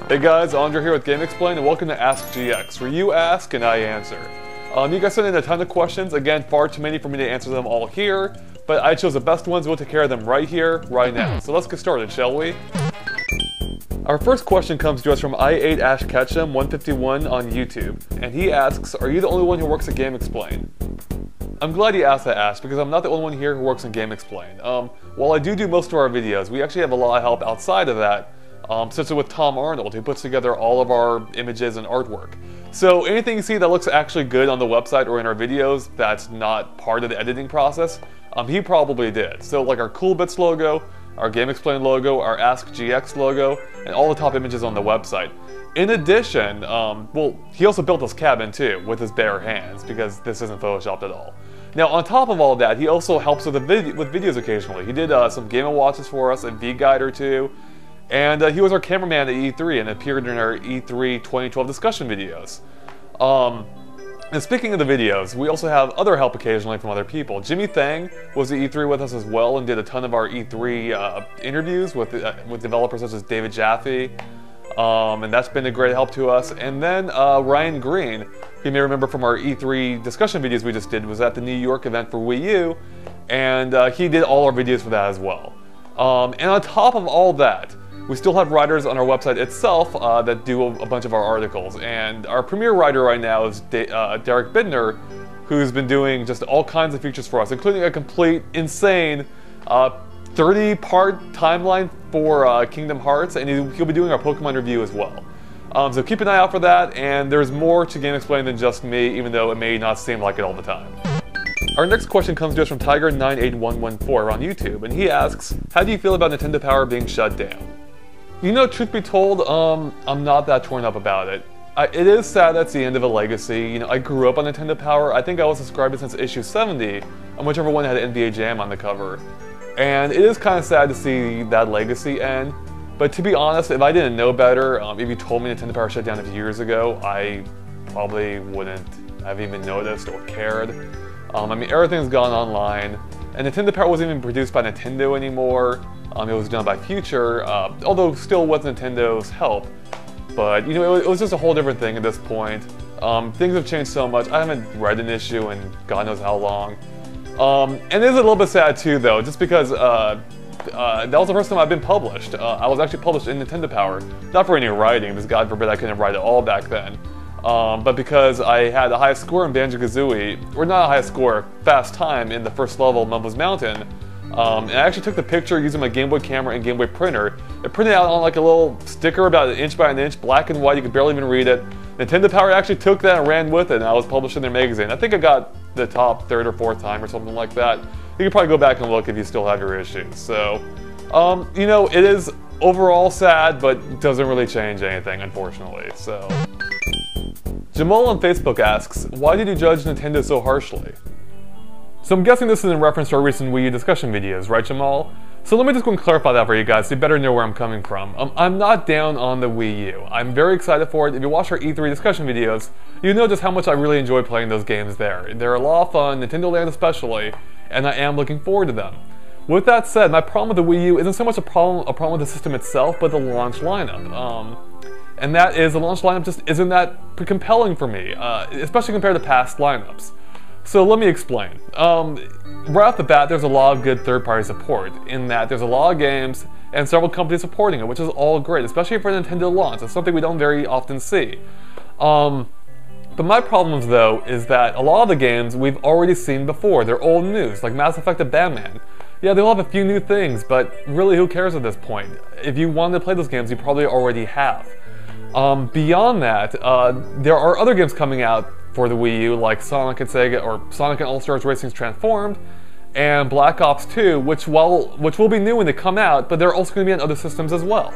Hey guys, Andre here with GameXplain and welcome to Ask GX, where you ask and I answer. You guys sent in a ton of questions, again far too many for me to answer them all here, but I chose the best ones, we'll take care of them right here, right now. So let's get started, shall we? Our first question comes to us from I8AshKetchum151 on YouTube, and he asks, are you the only one who works at GameXplain? I'm glad you asked that, Ash, because I'm not the only one here who works in GameXplain. While I do most of our videos, we actually have a lot of help outside of that, such as with Tom Arnold, who puts together all of our images and artwork. So anything you see that looks actually good on the website or in our videos that's not part of the editing process, he probably did. So like our Cool Bits logo, our GameXplain logo, our Ask GX logo, and all the top images on the website. In addition, well, he also built this cabin too, with his bare hands, because this isn't photoshopped at all. Now, on top of all that, he also helps with videos occasionally. He did some Game & Watches for us, a V-Guide or two, and he was our cameraman at E3 and appeared in our E3 2012 discussion videos. And speaking of the videos, we also have other help occasionally from other people. Jimmy Thang was at E3 with us as well and did a ton of our E3 interviews with developers such as David Jaffe, and that's been a great help to us. And then Ryan Green, you may remember from our E3 discussion videos we just did, was at the New York event for Wii U, and he did all our videos for that as well. And on top of all that, we still have writers on our website itself that do a bunch of our articles, and our premier writer right now is Derek Bidner, who's been doing just all kinds of features for us, including a complete, insane 30-part timeline for Kingdom Hearts, and he'll be doing our Pokemon review as well. So keep an eye out for that, and there's more to GameXplain than just me, even though it may not seem like it all the time. Our next question comes to us from Tiger98114 on YouTube, and he asks, how do you feel about Nintendo Power being shut down? You know, truth be told, I'm not that torn up about it. It is sad that's the end of a legacy. You know, I grew up on Nintendo Power. I think I was subscribed since issue 70, and whichever one had NBA Jam on the cover. And it is kind of sad to see that legacy end. But to be honest, if I didn't know better, if you told me Nintendo Power shut down a few years ago, I probably wouldn't have even noticed or cared. I mean, everything's gone online, and Nintendo Power wasn't even produced by Nintendo anymore. It was done by Future, although still with Nintendo's help. But, you know, it was just a whole different thing at this point. Things have changed so much. I haven't read an issue in God knows how long. And it is a little bit sad too, though, just because that was the first time I've been published. I was actually published in Nintendo Power. Not for any writing, because God forbid I couldn't write at all back then. But because I had the highest score in Banjo-Kazooie, or not a highest score, fast time in the first level of Mumbo's Mountain. And I actually took the picture using my Game Boy camera and Game Boy printer. It printed out on like a little sticker about 1 inch by 1 inch, black and white, you could barely even read it. Nintendo Power actually took that and ran with it, and I was published in their magazine. I think I got the top 3rd or 4th time or something like that. You can probably go back and look if you still have your issues. So, you know, it is overall sad, but doesn't really change anything, unfortunately. So, Jamal on Facebook asks, why did you judge Nintendo so harshly? So I'm guessing this is in reference to our recent Wii U discussion videos, right, Jamal? So let me just go and clarify that for you guys so you better know where I'm coming from. I'm not down on the Wii U. I'm very excited for it. If you watch our E3 discussion videos, you know just how much I really enjoy playing those games there. They're a lot of fun, Nintendo Land especially, and I am looking forward to them. With that said, my problem with the Wii U isn't so much a problem with the system itself, but the launch lineup. And that is, the launch lineup just isn't that compelling for me, especially compared to past lineups. So let me explain. Right off the bat, there's a lot of good third-party support, in that there's a lot of games and several companies supporting it, which is all great, especially for Nintendo launch. It's something we don't very often see. But my problem, though, is that a lot of the games we've already seen before. They're old news, like Mass Effect and Batman. Yeah, they'll have a few new things, but really, who cares at this point? If you wanted to play those games, you probably already have. Beyond that, there are other games coming out for the Wii U, like Sonic and Sega, or Sonic and All-Stars Racing Transformed, and Black Ops 2, which will be new when they come out, but they're also going to be on other systems as well.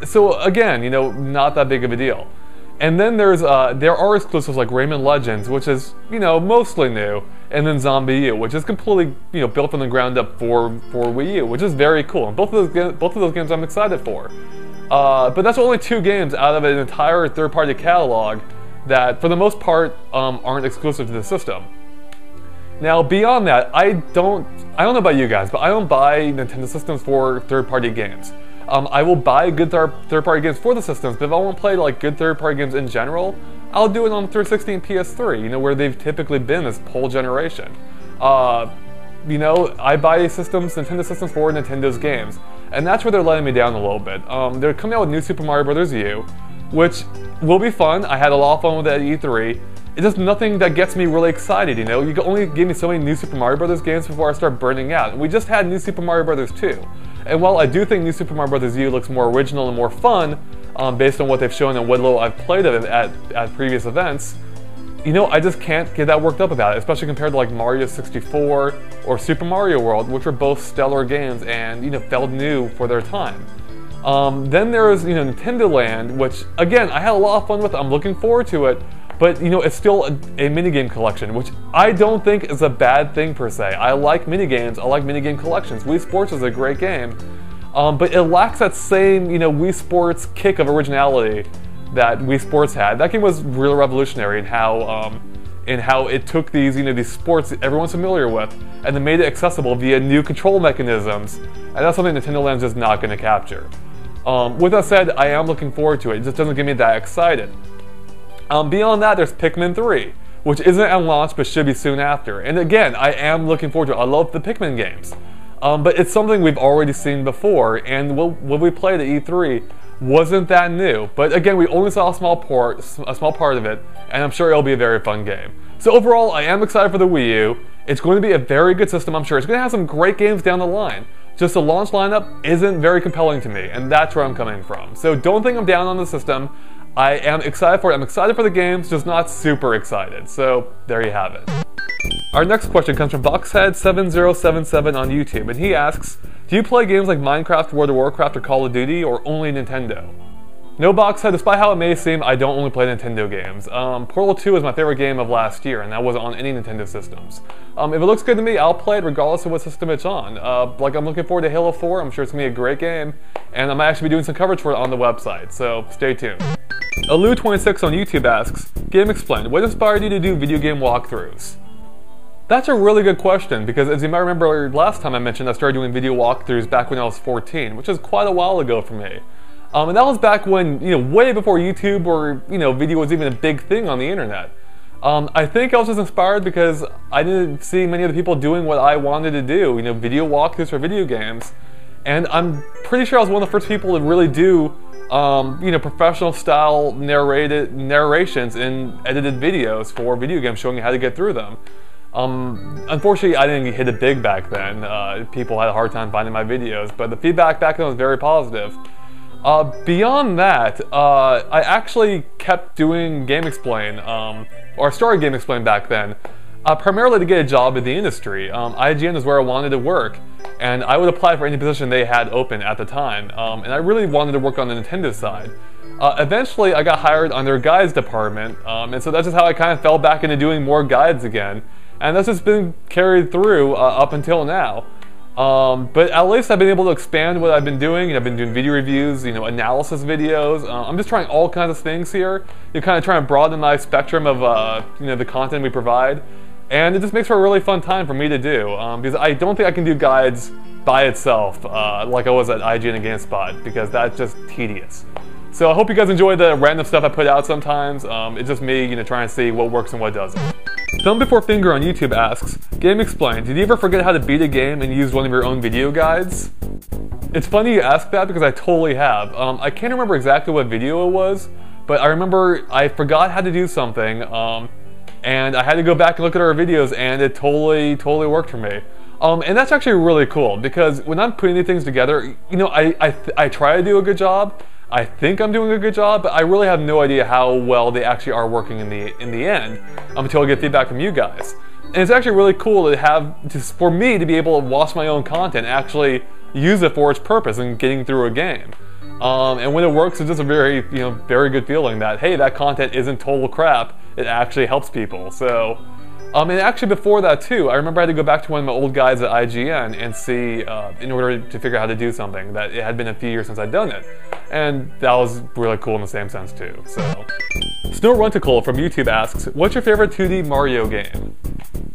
So again, you know, not that big of a deal. And then there are exclusives like Rayman Legends, which is, you know, mostly new, and then Zombie U, which is completely, you know, built from the ground up for Wii U, which is very cool. And both of those games I'm excited for. But that's only 2 games out of an entire third-party catalog that, for the most part, aren't exclusive to the system. Now, beyond that, I don't know about you guys, but I don't buy Nintendo systems for third-party games. I will buy good third-party games for the systems, but if I want to play like good third-party games in general, I'll do it on 360 and PS3, you know, where they've typically been this whole generation. You know, I buy systems, Nintendo systems for Nintendo's games, and that's where they're letting me down a little bit. They're coming out with New Super Mario Bros. U, which will be fun. I had a lot of fun with it at E3. It's just nothing that gets me really excited, you know? You can only give me so many New Super Mario Bros. Games before I start burning out. And we just had New Super Mario Bros. 2. And while I do think New Super Mario Bros. U looks more original and more fun, based on what they've shown and what little I've played of it at previous events, you know, I just can't get that worked up about it, especially compared to like Mario 64 or Super Mario World, which were both stellar games and, you know, felt new for their time. Then there's, you know, Nintendo Land, which, again, I had a lot of fun with. I'm looking forward to it, but, you know, it's still a minigame collection, which I don't think is a bad thing per se. I like minigames, I like minigame collections. Wii Sports is a great game, but it lacks that same, you know, Wii Sports kick of originality that Wii Sports had. That game was really revolutionary in how it took these, you know, these sports that everyone's familiar with, and then made it accessible via new control mechanisms, and that's something Nintendo Land's just not going to capture. With that said, I am looking forward to it. It just doesn't get me that excited. Beyond that, there's Pikmin 3, which isn't at launch but should be soon after. And again, I am looking forward to it. I love the Pikmin games. But it's something we've already seen before, and what we played at E3 wasn't that new. But again, we only saw a small part of it, and I'm sure it'll be a very fun game. So overall, I am excited for the Wii U. It's going to be a very good system, I'm sure. It's going to have some great games down the line. Just the launch lineup isn't very compelling to me, and that's where I'm coming from. So don't think I'm down on the system. I am excited for it. I'm excited for the games, just not super excited. So there you have it. Our next question comes from Boxhead7077 on YouTube, and he asks, do you play games like Minecraft, World of Warcraft, or Call of Duty, or only Nintendo? No, Boxhead, despite how it may seem, I don't only play Nintendo games. Portal 2 is my favorite game of last year, and that wasn't on any Nintendo systems. If it looks good to me, I'll play it regardless of what system it's on. Like, I'm looking forward to Halo 4, I'm sure it's going to be a great game, and I might actually be doing some coverage for it on the website, so stay tuned. Alu26 on YouTube asks, Game Explained, what inspired you to do video game walkthroughs? That's a really good question, because as you might remember last time I mentioned, I started doing video walkthroughs back when I was 14, which is quite a while ago for me. And that was back when, you know, way before YouTube or, you know, video was even a big thing on the internet. I think I was just inspired because I didn't see many of the people doing what I wanted to do, you know, video walkthroughs for video games. And I'm pretty sure I was one of the first people to really do, you know, professional style narrations in edited videos for video games, showing you how to get through them. Unfortunately, I didn't hit it big back then. People had a hard time finding my videos, but the feedback back then was very positive. Beyond that, I actually kept doing Game Explain, or started Game Explain back then, primarily to get a job in the industry. IGN is where I wanted to work, and I would apply for any position they had open at the time, and I really wanted to work on the Nintendo side. Eventually, I got hired on their guides department, and so that's just how I kind of fell back into doing more guides again, and that's just been carried through up until now. But at least I've been able to expand what I've been doing. I've been doing video reviews, you know, analysis videos. I'm just trying all kinds of things here. You're kind of trying to broaden my spectrum of, you know, the content we provide. And it just makes for a really fun time for me to do. Because I don't think I can do guides by itself, like I was at IGN and GameSpot, because that's just tedious. So I hope you guys enjoy the random stuff I put out sometimes. It's just me, you know, trying to see what works and what doesn't. Thumb Before Finger on YouTube asks, Game Explained, did you ever forget how to beat a game and use one of your own video guides? It's funny you ask that because I totally have. I can't remember exactly what video it was, but I remember I forgot how to do something, and I had to go back and look at our videos, and it totally worked for me. And that's actually really cool, because when I'm putting these things together, you know, I try to do a good job. I think I'm doing a good job, but I really have no idea how well they actually are working in the end until I get feedback from you guys. And it's actually really cool to have, for me to be able to watch my own content, actually use it for its purpose in getting through a game. And when it works, it's just a very good feeling that, hey, that content isn't total crap. It actually helps people. So, and actually before that too, I remember I had to go back to one of my old guides at IGN and see, in order to figure out how to do something, that it had been a few years since I'd done it. And that was really cool in the same sense too, so. Snowrunticle from YouTube asks, what's your favorite 2D Mario game?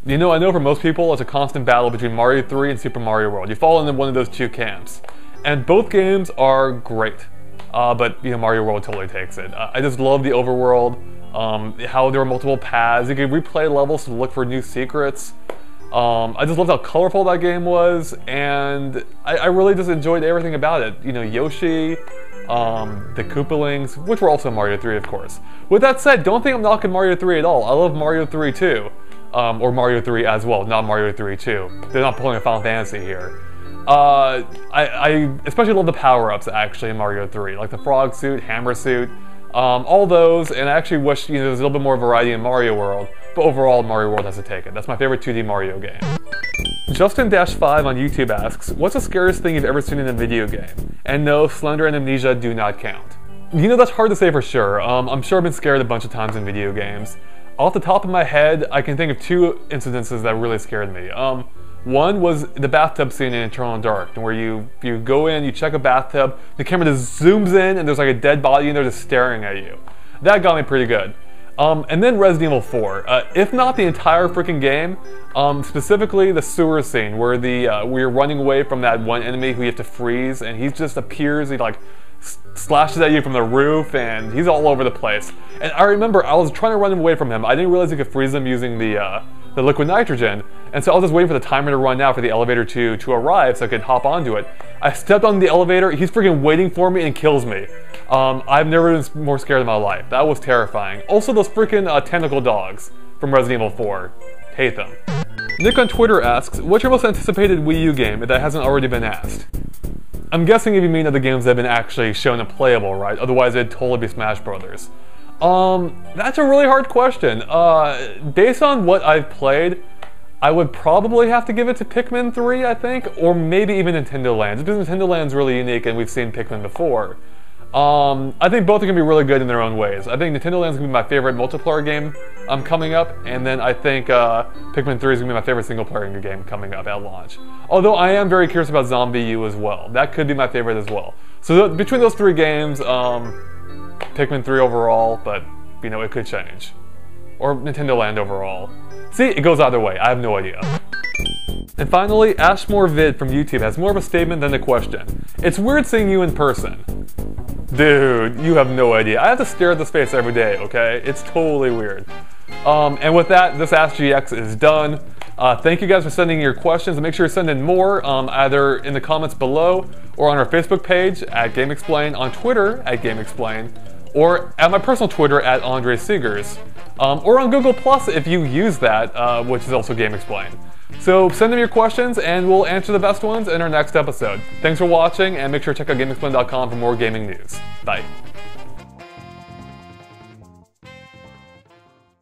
You know, I know for most people it's a constant battle between Mario 3 and Super Mario World. You fall into one of those two camps. and both games are great. But Mario World totally takes it. I just love the overworld, how there are multiple paths. You can replay levels to look for new secrets. I just loved how colorful that game was, and I really just enjoyed everything about it. Yoshi, the Koopalings, which were also in Mario 3, of course. With that said, don't think I'm knocking Mario 3 at all. I love Mario 3 too. Or Mario 3 as well, not Mario 3 2. They're not pulling a Final Fantasy here. I especially love the power-ups actually in Mario 3, like the frog suit, hammer suit, all those, and I actually wish there was a little bit more variety in Mario World, but overall Mario World has to take it. That's my favorite 2D Mario game. Justin-5 on YouTube asks, what's the scariest thing you've ever seen in a video game? And no, Slender and Amnesia do not count. That's hard to say for sure. I'm sure I've been scared a bunch of times in video games. Off the top of my head, I can think of 2 incidences that really scared me. One was the bathtub scene in Eternal Dark, where you go in, you check a bathtub, the camera just zooms in, and there's like a dead body in there just staring at you. That got me pretty good. And then Resident Evil 4. If not the entire freaking game, specifically the sewer scene, where you're running away from that one enemy who you have to freeze, and he just appears, he like slashes at you from the roof, and he's all over the place. And I remember I was trying to run away from him. I didn't realize you could freeze him using the liquid nitrogen, and so I was just waiting for the timer to run out for the elevator to arrive so I could hop onto it. I stepped on the elevator, he's freaking waiting for me and kills me. I've never been more scared in my life. That was terrifying. Also those freaking tentacle dogs from Resident Evil 4. Hate them. Nick on Twitter asks, what's your most anticipated Wii U game if that hasn't already been asked? I'm guessing if you mean of the games that have been actually shown and playable, right? Otherwise it'd totally be Smash Brothers. That's a really hard question. Based on what I've played, I would probably have to give it to Pikmin 3, I think, or maybe even Nintendo Land. Because Nintendo Land's really unique and we've seen Pikmin before. I think both are going to be really good in their own ways. I think Nintendo Land's going to be my favorite multiplayer game coming up, and then I think Pikmin 3 is going to be my favorite single-player game coming up at launch. Although I am very curious about ZombiU as well. That could be my favorite as well. So between those 3 games, Pikmin 3 overall, but it could change. Or Nintendo Land overall. See, it goes either way, I have no idea. And finally, Ashmore Vid from YouTube has more of a statement than a question. It's weird seeing you in person. Dude, you have no idea. I have to stare at this face every day, okay? It's totally weird. And with that, this Ask GX is done. Thank you guys for sending your questions, and make sure you send in more, either in the comments below, or on our Facebook page at GameXplain, on Twitter at GameXplain, or at my personal Twitter at Andre Seegers, or on Google Plus if you use that, which is also GameXplain. So send them your questions and we'll answer the best ones in our next episode. Thanks for watching, and make sure to check out GameXplain.com for more gaming news. Bye.